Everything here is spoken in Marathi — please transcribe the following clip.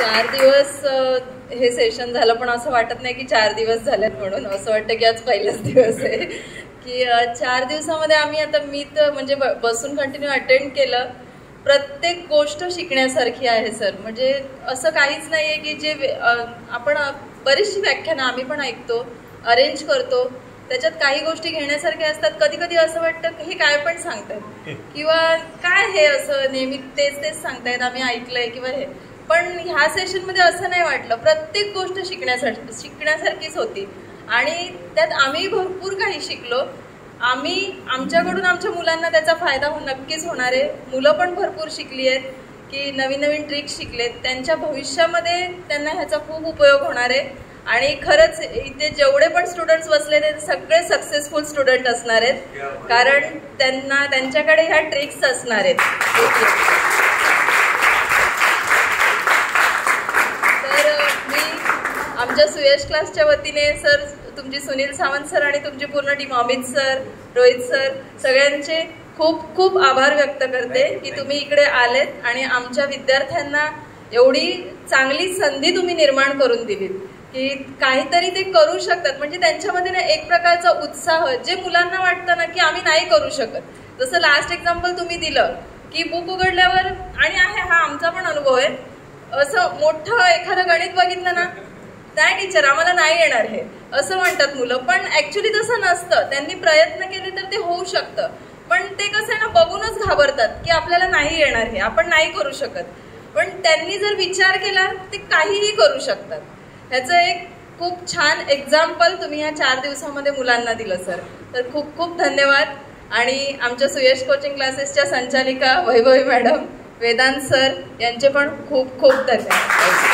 4 दिवस हे सेशन झालं, पण असं वाटत नाही की 4 दिवस झालेत म्हणून. असं वाटतं की आज पहिलाच दिवस आहे. की 4 दिवसामध्ये आम्ही आता मी तर म्हणजे बसून कंटिन्यू अटेंड केलं. प्रत्येक गोष्ट शिकण्यासारखी आहे सर. म्हणजे असं काहीच नाही आहे की जे आपण बरीचशी व्याख्यानं आम्ही पण ऐकतो, अरेंज करतो, त्याच्यात काही गोष्टी घेण्यासारख्या असतात. कधी कधी असं वाटतं की हे काय पण सांगतात किंवा काय हे असं नेहमी तेच तेच सांगतायत, आम्ही ऐकलंय किंवा हे. पण ह्या सेशनमध्ये असं नाही वाटलं. प्रत्येक गोष्ट शिकण्यासारखीच होती आणि त्यात आम्ही भरपूर काही शिकलो. आमच्याकडून आमच्या मुलांना त्याचा फायदा नक्कीच होणार आहे. मुलं पण भरपूर शिकली आहेत की नवीन नवीन ट्रिक्स शिकलेत. त्यांच्या भविष्यामध्ये त्यांना ह्याचा खूप उपयोग होणार आहे. आणि खरंच इथे जेवढे पण स्टुडंट्स बसले ते सगळे सक्सेसफुल स्टुडंट असणार आहेत, कारण त्यांच्याकडे ह्या ट्रिक्स असणार आहेत. तर मी आमच्या सुयश क्लासच्या वतीने सर, तुमची सुनील सावंत सर आणि तुमची पूर्ण team, Amit sir, Rohit sir, सगळ्यांचे खूप खूप आभार व्यक्त करते की तुम्ही इकडे आलेत आणि आमच्या विद्यार्थ्यांना एवढी चांगली संधी तुम्ही निर्माण करून दिलीत की काहीतरी ते करू शकतात. म्हणजे त्यांच्यामध्ये ना एक प्रकारचा उत्साह, जे मुलांना वाटतं ना की आम्ही नाही करू शकत. जसं लास्ट एक्झाम्पल तुम्ही दिलं की बुक उघडल्यावर, आणि हा आमचा पण अनुभव आहे, असं मोठं एखादं गणित बघितलं ना, नाही टीचर आम्हाला नाही येणार हे, असं म्हणतात मुलं. पण ऍक्च्युली तसं नसतं. त्यांनी प्रयत्न केले तर ते होऊ शकतं. पण ते कसं आहे ना, बघूनच घाबरतात की आपल्याला नाही येणार हे, आपण नाही करू शकत. पण त्यांनी जर विचार केला ते काहीही करू शकतात. ह्याचं एक खूप छान एक्झाम्पल तुम्ही ह्या 4 दिवसामध्ये मुलांना दिलं सर. तर खूप खूप धन्यवाद. आणि आमच्या सुयश कोचिंग क्लासेसच्या संचालिका वैभवी मॅडम, वेदांत सर यांचे पण खूप खूप धन्यवाद.